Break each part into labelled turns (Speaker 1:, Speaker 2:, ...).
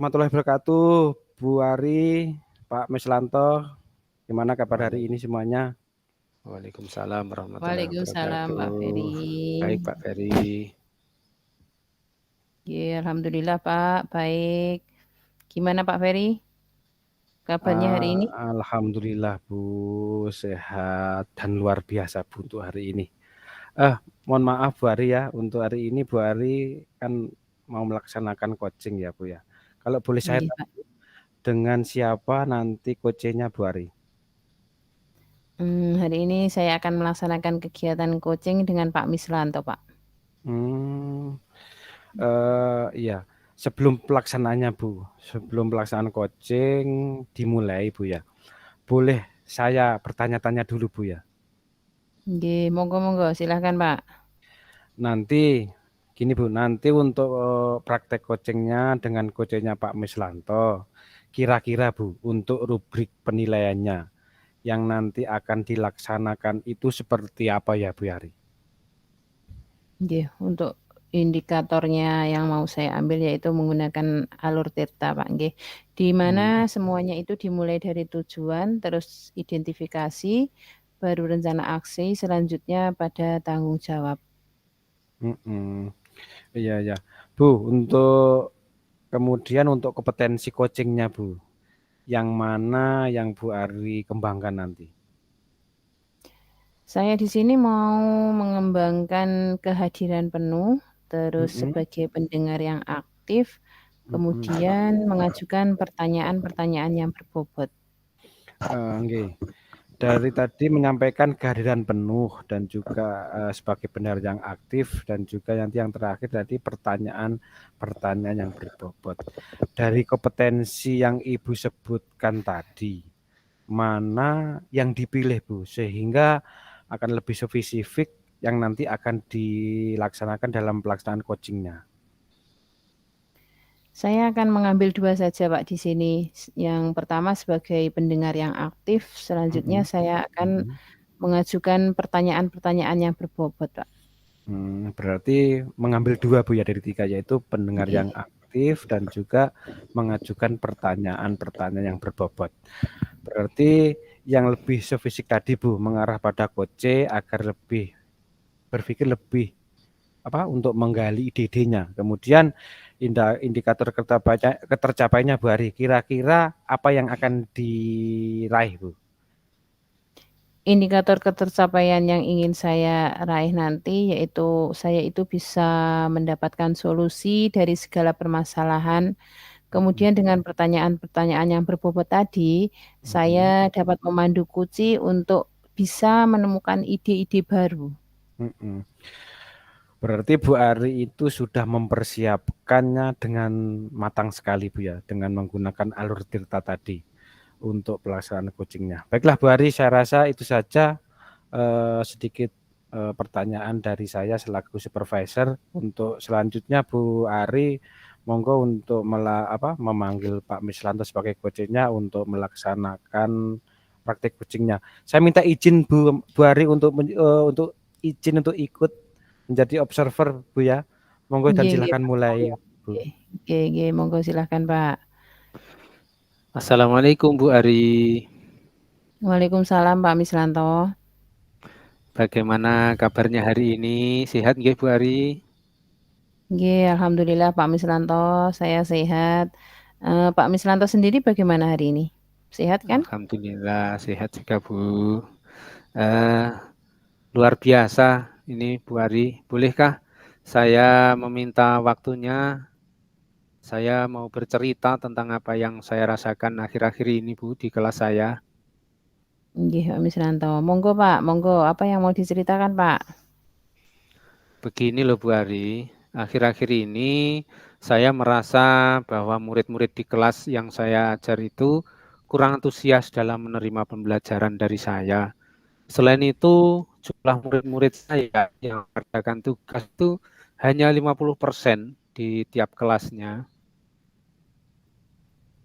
Speaker 1: warahmatullahi wabarakatuh, Bu Ari, Pak Mislanto. Gimana kabar hari ini semuanya?
Speaker 2: Waalaikumsalam warahmatullahi
Speaker 3: Waalaikumsalam Pak
Speaker 2: wabarakatuh. Baik
Speaker 3: Ferry.
Speaker 2: Pak Ferry.
Speaker 3: Ya, alhamdulillah Pak, baik. Gimana Pak Ferry? Kabarnya hari ini?
Speaker 1: Alhamdulillah Bu, sehat dan luar biasa Bu untuk hari ini. Mohon maaf Bu Ari ya, untuk hari ini Bu Ari kan mau melaksanakan coaching ya Bu ya. Kalau boleh saya
Speaker 3: Nggih, Pak.
Speaker 1: tahu dengan siapa nanti coachingnya Bu Ari?
Speaker 3: Hari ini saya akan melaksanakan kegiatan coaching dengan Pak Mislanto, Pak.
Speaker 1: Iya. Sebelum pelaksanaannya Bu, sebelum pelaksanaan coaching dimulai Bu ya, boleh saya bertanya-tanya dulu Bu ya?
Speaker 3: Nggih, monggo-monggo, silahkan Pak.
Speaker 1: Nanti gini Bu, nanti untuk praktek coachingnya dengan coachingnya Pak Mislanto, kira-kira Bu, untuk rubrik penilaiannya yang nanti akan dilaksanakan itu seperti apa ya Bu Yari?
Speaker 3: Nggih, untuk indikatornya yang mau saya ambil yaitu menggunakan alur Tirta, Pak, nggih. Di mana semuanya itu dimulai dari tujuan, terus identifikasi, baru rencana aksi, selanjutnya pada tanggung jawab.
Speaker 1: Iya ya. Bu, untuk kemudian untuk kompetensi coachingnya Bu, yang mana yang Bu Ari kembangkan nanti?
Speaker 3: Saya di sini mau mengembangkan kehadiran penuh, terus
Speaker 1: Mhm,
Speaker 3: sebagai pendengar yang aktif,
Speaker 1: mhm.
Speaker 3: kemudian mengajukan pertanyaan-pertanyaan yang berbobot.
Speaker 1: Nggih. Dari tadi menyampaikan kehadiran penuh dan juga sebagai pendengar yang aktif dan juga nanti yang terakhir tadi pertanyaan-pertanyaan yang berbobot. Dari kompetensi yang Ibu sebutkan tadi, mana yang dipilih Bu sehingga akan lebih spesifik yang nanti akan dilaksanakan dalam pelaksanaan coachingnya?
Speaker 3: Saya akan mengambil 2 saja, Pak, di sini. Yang pertama sebagai pendengar yang aktif, selanjutnya
Speaker 1: Mhm,
Speaker 3: saya akan
Speaker 1: mhm.
Speaker 3: mengajukan pertanyaan-pertanyaan yang berbobot, Pak.
Speaker 1: Berarti mengambil 2 Bu ya dari 3 yaitu pendengar yang
Speaker 3: Nggih.
Speaker 1: aktif dan juga mengajukan pertanyaan-pertanyaan yang berbobot. Berarti yang lebih spesifik tadi Bu mengarah pada coach agar lebih berpikir lebih untuk menggali ide-idenya. Kemudian indikator ketercapaiannya Bu Ari, kira-kira apa yang akan diraih Bu?
Speaker 3: Indikator ketercapaian yang ingin saya raih nanti yaitu saya itu bisa mendapatkan solusi dari segala permasalahan.
Speaker 1: Mhm,
Speaker 3: Kemudian dengan pertanyaan-pertanyaan yang berbobot tadi,
Speaker 1: mhm,
Speaker 3: saya dapat memandu coach untuk bisa menemukan ide-ide baru.
Speaker 1: mhm. Berarti Bu Ari itu sudah mempersiapkannya dengan matang sekali Bu ya, dengan menggunakan alur Tirta tadi untuk pelaksanaan coachingnya. Baiklah Bu Ari, saya rasa itu saja sedikit pertanyaan dari saya selaku supervisor. Untuk selanjutnya Bu Ari, monggo untuk memanggil Pak Mislanto sebagai coachingnya untuk melaksanakan praktik coachingnya. Saya minta izin Bu Ari untuk izin untuk ikut menjadi observer Bu ya. Monggo dan
Speaker 3: Nggih nggih,
Speaker 1: silakan
Speaker 3: Pak.
Speaker 1: mulai
Speaker 3: Monggo.
Speaker 1: Bu.
Speaker 3: Nggih. Nggih nggih, monggo silahkan, Pak.
Speaker 2: Assalamualaikum Bu Ari.
Speaker 3: Waalaikumsalam, Pak Mislanto.
Speaker 2: Bagaimana kabarnya hari ini? Sehat nggih Bu Ari?
Speaker 3: Nggih, alhamdulillah Pak Mislanto, saya sehat. Pak Mislanto sendiri bagaimana hari ini? Sehat kan?
Speaker 2: Alhamdulillah sehat juga Bu. Eh, Luar biasa ini Bu Ari. Bolehkah saya meminta waktunya? Saya mau bercerita tentang apa yang saya rasakan akhir-akhir ini Bu di kelas saya.
Speaker 3: Nggih, Pak Mislanto. Monggo, Pak, monggo. Apa yang mau diceritakan, Pak?
Speaker 2: Begini loh Bu Ari, akhir-akhir ini saya merasa bahwa murid-murid di kelas yang saya ajar itu kurang antusias dalam menerima pembelajaran dari saya. Selain itu, jumlah murid-murid saya yang mengerjakan tugas itu hanya 50% di tiap kelasnya.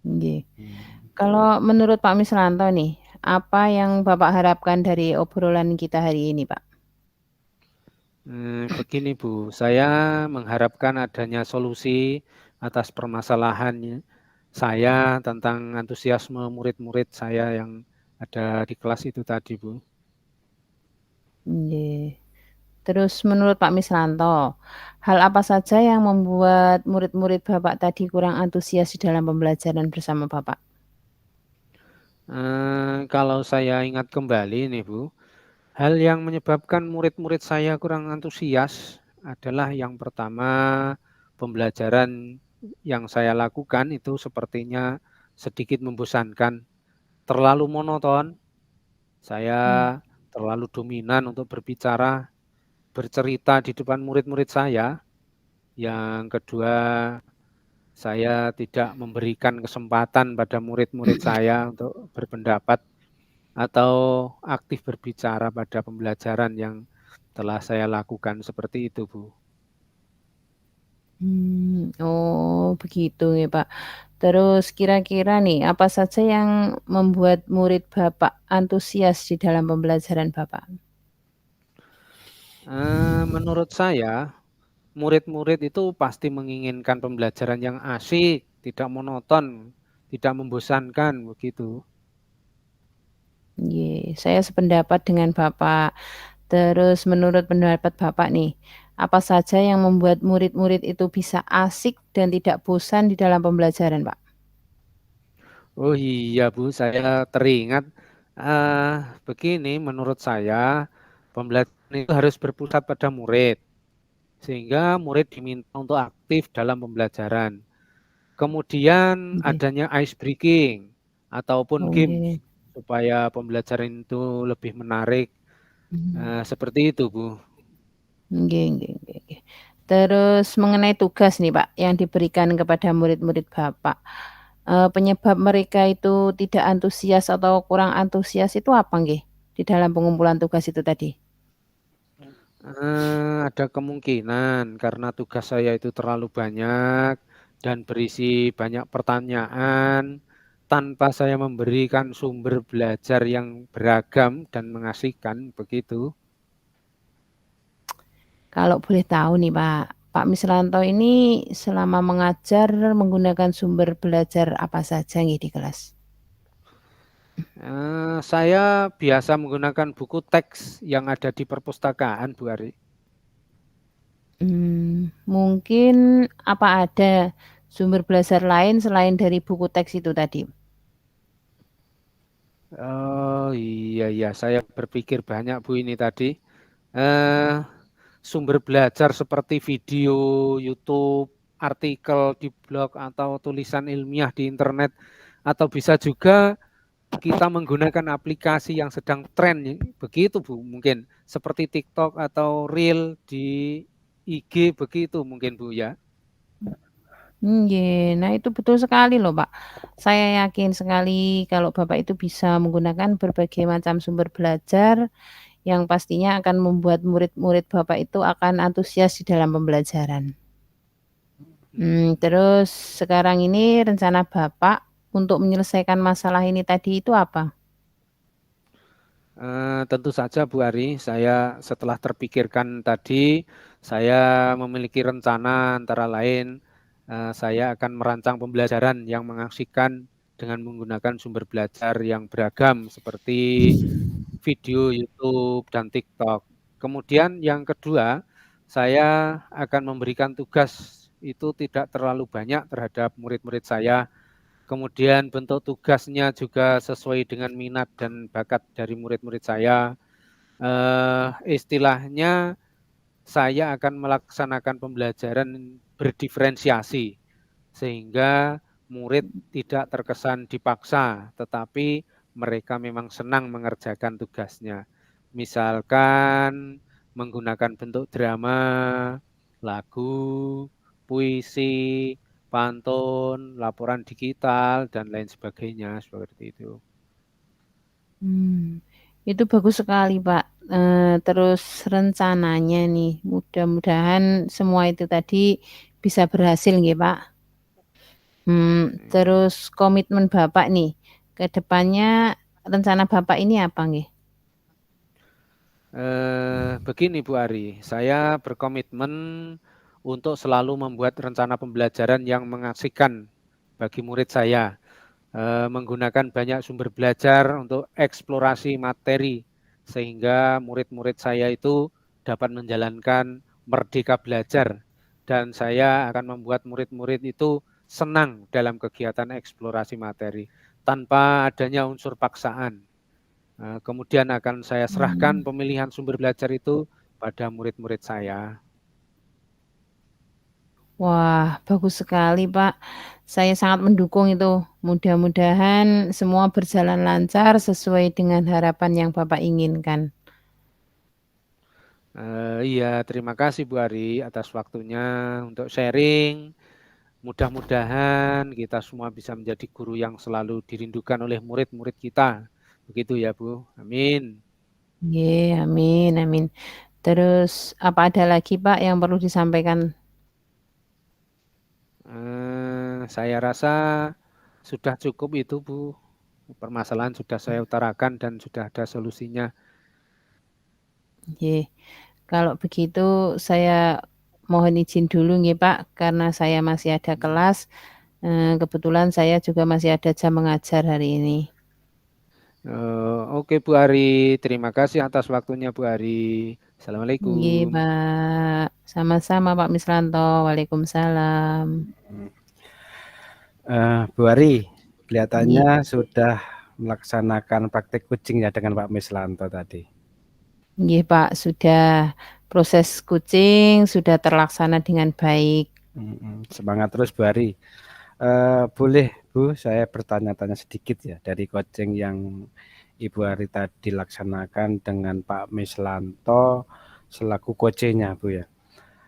Speaker 3: Nggih. Kalau menurut Pak Mislanto nih, apa yang Bapak harapkan dari obrolan kita hari ini, Pak?
Speaker 2: Begini Bu, saya mengharapkan adanya solusi atas permasalahannya. saya tentang antusiasme murid-murid saya yang ada di kelas itu tadi, Bu.
Speaker 3: Nggih. Terus menurut Pak Misranto, hal apa saja yang membuat murid-murid Bapak tadi kurang antusias di dalam pembelajaran bersama Bapak?
Speaker 2: Kalau saya ingat kembali nih, Bu, hal yang menyebabkan murid-murid saya kurang antusias adalah yang pertama, pembelajaran yang saya lakukan itu sepertinya sedikit membosankan, terlalu monoton. Saya terlalu dominan untuk berbicara, bercerita di depan murid-murid saya. Yang kedua, saya tidak memberikan kesempatan pada murid-murid saya untuk berpendapat atau aktif berbicara pada pembelajaran yang telah saya lakukan seperti itu, Bu.
Speaker 3: Oh begitu ya, Pak. Terus kira-kira nih, apa saja yang membuat murid Bapak antusias di dalam pembelajaran Bapak?
Speaker 2: Menurut saya, murid-murid itu pasti menginginkan pembelajaran yang asik, tidak monoton, tidak membosankan, begitu.
Speaker 3: Nggih, saya sependapat dengan Bapak. Terus menurut pendapat Bapak nih, apa saja yang membuat murid-murid itu bisa asik dan tidak bosan di dalam pembelajaran, Pak?
Speaker 2: Oh iya, Bu, saya teringat, begini menurut saya, pembelajaran itu harus berpusat pada murid, sehingga murid diminta untuk aktif dalam pembelajaran. Kemudian
Speaker 3: Nggih.
Speaker 2: adanya ice breaking ataupun
Speaker 3: Oh
Speaker 2: games,
Speaker 3: nggih.
Speaker 2: supaya pembelajaran itu lebih menarik, seperti itu, Bu.
Speaker 3: Nggih nggih nggih nggih. Terus mengenai tugas nih, Pak, yang diberikan kepada murid-murid Bapak, penyebab mereka itu tidak antusias atau kurang antusias itu apa nggih, di dalam pengumpulan tugas itu tadi?
Speaker 2: Ada kemungkinan karena tugas saya itu terlalu banyak dan berisi banyak pertanyaan, tanpa saya memberikan sumber belajar yang beragam dan mengasihkan, begitu.
Speaker 3: Kalau boleh tahu nih, Pak, Pak Misranto ini selama mengajar menggunakan sumber belajar apa saja nggih di kelas?
Speaker 2: Saya biasa menggunakan buku teks yang ada di perpustakaan, Bu Ari.
Speaker 3: Mungkin apa ada sumber belajar lain selain dari buku teks itu tadi?
Speaker 2: Oh, iya iya, saya berpikir banyak, Bu, ini tadi. Eh, Sumber belajar seperti video YouTube, artikel di blog, atau tulisan ilmiah di internet, atau bisa juga kita menggunakan aplikasi yang sedang tren, begitu, Bu, mungkin. Seperti TikTok atau Reel di IG, begitu mungkin, Bu, ya.
Speaker 3: Nggih. Nah, itu betul sekali loh, Pak. Saya yakin sekali kalau Bapak itu bisa menggunakan berbagai macam sumber belajar yang pastinya akan membuat murid-murid Bapak itu akan antusias di dalam pembelajaran. Terus sekarang ini rencana Bapak untuk menyelesaikan masalah ini tadi itu apa?
Speaker 2: Tentu saja, Bu Ari, saya setelah terpikirkan tadi, saya memiliki rencana antara lain, saya akan merancang pembelajaran yang mengasihkan dengan menggunakan sumber belajar yang beragam seperti video YouTube dan TikTok. Kemudian yang kedua, saya akan memberikan tugas itu tidak terlalu banyak terhadap murid-murid saya. Kemudian bentuk tugasnya juga sesuai dengan minat dan bakat dari murid-murid saya. Istilahnya saya akan melaksanakan pembelajaran berdiferensiasi, sehingga murid tidak terkesan dipaksa, tetapi mereka memang senang mengerjakan tugasnya. Misalkan menggunakan bentuk drama, lagu, puisi, pantun, laporan digital, dan lain sebagainya, seperti itu.
Speaker 3: Itu bagus sekali, Pak. Terus rencananya nih, mudah-mudahan semua itu tadi bisa berhasil nggih, Pak. Terus komitmen Bapak nih, ke depannya rencana Bapak ini apa nggih?
Speaker 2: Begini, Bu Ari, saya berkomitmen untuk selalu membuat rencana pembelajaran yang mengasihkan bagi murid saya, menggunakan banyak sumber belajar untuk eksplorasi materi, sehingga murid-murid saya itu dapat menjalankan merdeka belajar, dan saya akan membuat murid-murid itu senang dalam kegiatan eksplorasi materi, tanpa adanya unsur paksaan. Kemudian akan saya serahkan pemilihan sumber belajar itu pada murid-murid saya.
Speaker 3: Wah, bagus sekali, Pak. Saya sangat mendukung itu. Mudah-mudahan semua berjalan lancar sesuai dengan harapan yang Bapak inginkan.
Speaker 2: Iya, terima kasih Bu Ari atas waktunya untuk sharing. Mudah-mudahan kita semua bisa menjadi guru yang selalu dirindukan oleh murid-murid kita. Begitu ya Bu. Amin.
Speaker 3: Nggih, amin amin. Terus apa ada lagi, Pak, yang perlu disampaikan?
Speaker 2: Saya rasa sudah cukup itu Bu. Permasalahan sudah saya utarakan dan sudah ada solusinya.
Speaker 3: Nggih. Kalau begitu saya mohon izin dulu nggih, Pak, karena saya masih ada kelas. Kebetulan saya juga masih ada jam mengajar hari ini.
Speaker 2: Oke Bu Ari, terima kasih atas waktunya Bu Ari.
Speaker 3: Nggih,
Speaker 2: Assalamualaikum.
Speaker 3: Pak. Sama-sama Pak Misranto. Waalaikumsalam.
Speaker 1: Bu Ari,
Speaker 3: Nggih.
Speaker 1: kelihatannya sudah melaksanakan praktek coaching ya dengan Pak Mislanto tadi.
Speaker 3: Nggih, Pak, sudah proses coaching sudah terlaksana dengan baik.
Speaker 1: Semangat terus Bu Ari. Boleh Bu, saya bertanya-tanya sedikit ya dari coaching yang Ibu Ari tadi laksanakan dengan Pak Mislanto selaku coachnya Bu ya.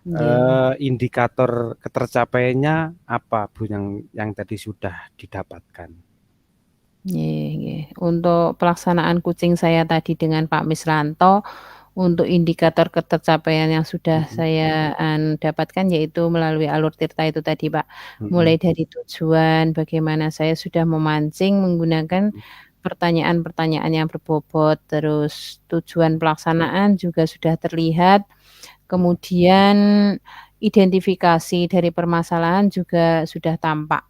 Speaker 3: Nggih.
Speaker 1: Indikator ketercapaiannya apa Bu yang tadi sudah didapatkan?
Speaker 3: Nggih nggih. Untuk pelaksanaan coaching saya tadi dengan Pak Misranto, untuk indikator ketercapaian yang sudah saya dapatkan yaitu melalui alur tirta itu tadi, Pak. Mulai dari tujuan, bagaimana saya sudah memancing menggunakan pertanyaan-pertanyaan yang berbobot, terus tujuan pelaksanaan juga sudah terlihat, kemudian identifikasi dari permasalahan juga sudah tampak.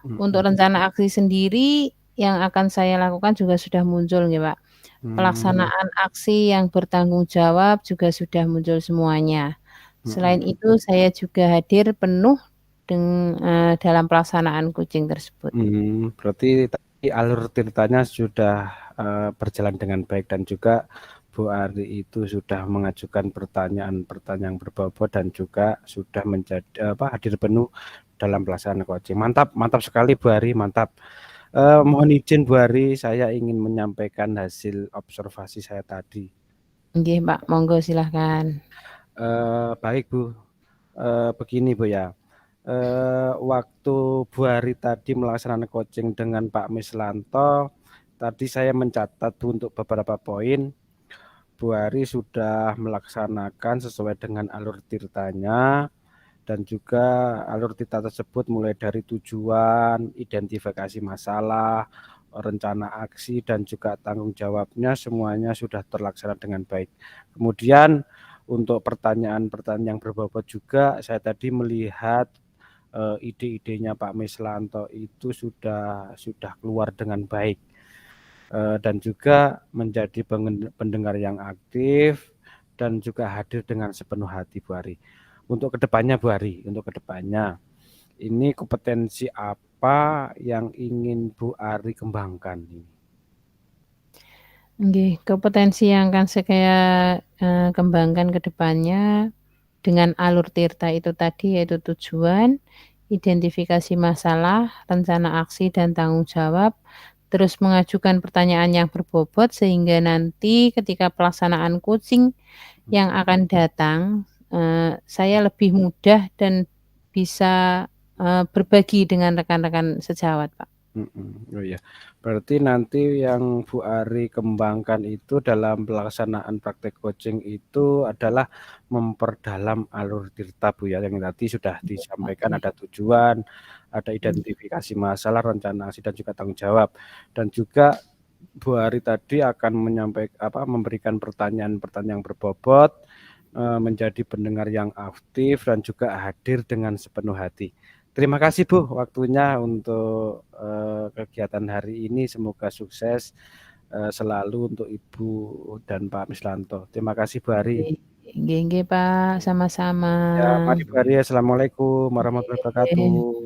Speaker 3: Untuk rencana aksi sendiri yang akan saya lakukan juga sudah muncul nggih, Pak. Pelaksanaan aksi yang bertanggung jawab juga sudah muncul semuanya. Selain itu saya juga hadir penuh dalam pelaksanaan coaching tersebut.
Speaker 1: Berarti tadi alur tirtanya sudah berjalan dengan baik dan juga Bu Ari itu sudah mengajukan pertanyaan-pertanyaan berbobot dan juga sudah menjadi hadir penuh dalam pelaksanaan coaching. Mantap sekali Bu Ari, mantap. Mohon izin Bu Ari, saya ingin menyampaikan hasil observasi saya tadi.
Speaker 3: Nggih, Pak, monggo silahkan.
Speaker 1: Baik Bu, begini Bu ya. Waktu Bu Ari tadi melaksanakan coaching dengan Pak Mislanto, tadi saya mencatat untuk beberapa poin. Bu Ari sudah melaksanakan sesuai dengan alur tirtanya dan juga alur tirta tersebut mulai dari tujuan, identifikasi masalah, rencana aksi dan juga tanggung jawabnya semuanya sudah terlaksana dengan baik. Kemudian untuk pertanyaan-pertanyaan yang berbobot juga saya tadi melihat ide-idenya Pak Mislanto itu sudah keluar dengan baik. Dan juga menjadi pendengar yang aktif dan juga hadir dengan sepenuh hati Bu Ari. Untuk kedepannya Bu Ari, ini kompetensi apa yang ingin Bu Ari kembangkan ini?
Speaker 3: Nggih, kompetensi yang akan saya kembangkan ke depannya dengan alur tirta itu tadi yaitu tujuan, identifikasi masalah, rencana aksi dan tanggung jawab, terus mengajukan pertanyaan yang berbobot sehingga nanti ketika pelaksanaan coaching yang akan datang, saya lebih mudah dan bisa berbagi dengan rekan-rekan sejawat, Pak.
Speaker 1: Oh iya, berarti nanti yang Bu Ari kembangkan itu dalam pelaksanaan praktek coaching itu adalah memperdalam alur tirta Bu ya, yang tadi sudah disampaikan ada tujuan, ada identifikasi masalah, rencana aksi dan juga tanggung jawab. Dan juga Bu Ari tadi akan memberikan pertanyaan-pertanyaan berbobot, menjadi pendengar yang aktif dan juga hadir dengan sepenuh hati. Terima kasih Bu waktunya untuk kegiatan hari ini. Semoga sukses selalu untuk Ibu dan Pak Mislanto. Terima kasih Bu Ari.
Speaker 3: Nggih, Pak, sama-sama.
Speaker 1: Ya, mari Bu Ari. Assalamualaikum warahmatullahi wabarakatuh.